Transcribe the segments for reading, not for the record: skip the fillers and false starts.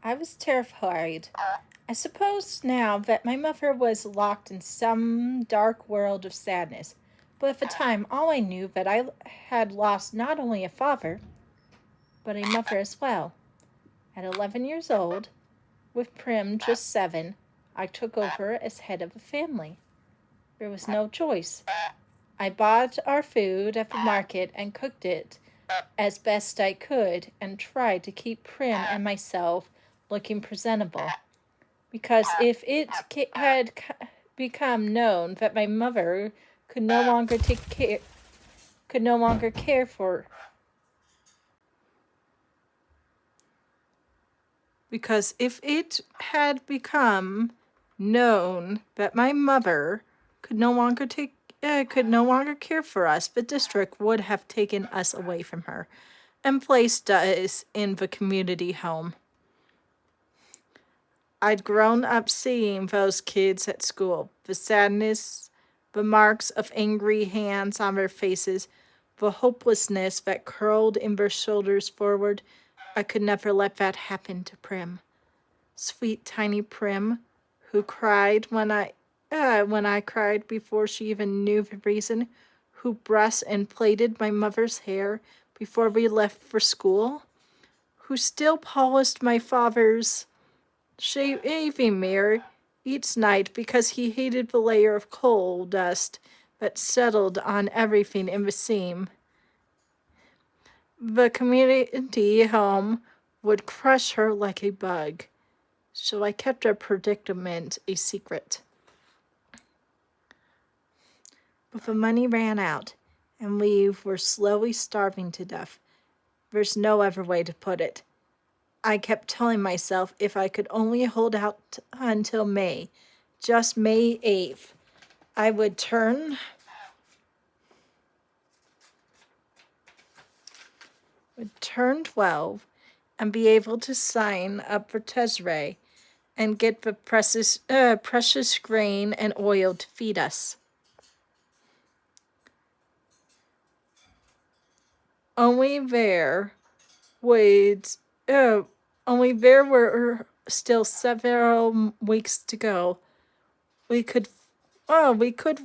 I was terrified. I suppose now that my mother was locked in some dark world of sadness, but at the time all I knew that I had lost not only a father, but a mother as well. At 11 years old, with Prim just 7, I took over as head of the family. There was no choice. I bought our food at the market and cooked it as best I could and tried to keep Prim and myself looking presentable. Because if it had become known that my mother could no longer care for because if it had become known that my mother could no longer care for us, the district would have taken us away from her and placed us in the community home. I'd grown up seeing those kids at school, the sadness, the marks of angry hands on their faces, the hopelessness that curled in their shoulders forward. I could never let that happen to Prim. Sweet tiny Prim, who cried when I cried before she even knew the reason, who brushed and plaited my mother's hair before we left for school, who still polished my father's shaving mirror each night because he hated the layer of coal dust that settled on everything in the seam. The community home would crush her like a bug, so I kept our predicament a secret. But the money ran out, and we were slowly starving to death. There's no other way to put it. I kept telling myself if I could only hold out until May, just May 8th, I would turn 12 and be able to sign up for Tesray and get the precious grain and oil to feed us. Only there were still several weeks to go. We could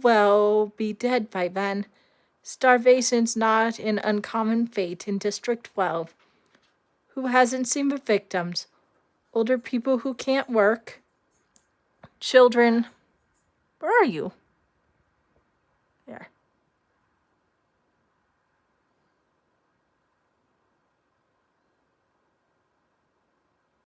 well be dead by then. Starvation's not an uncommon fate in District 12. Who hasn't seen the victims? Older people who can't work. Children. Where are you?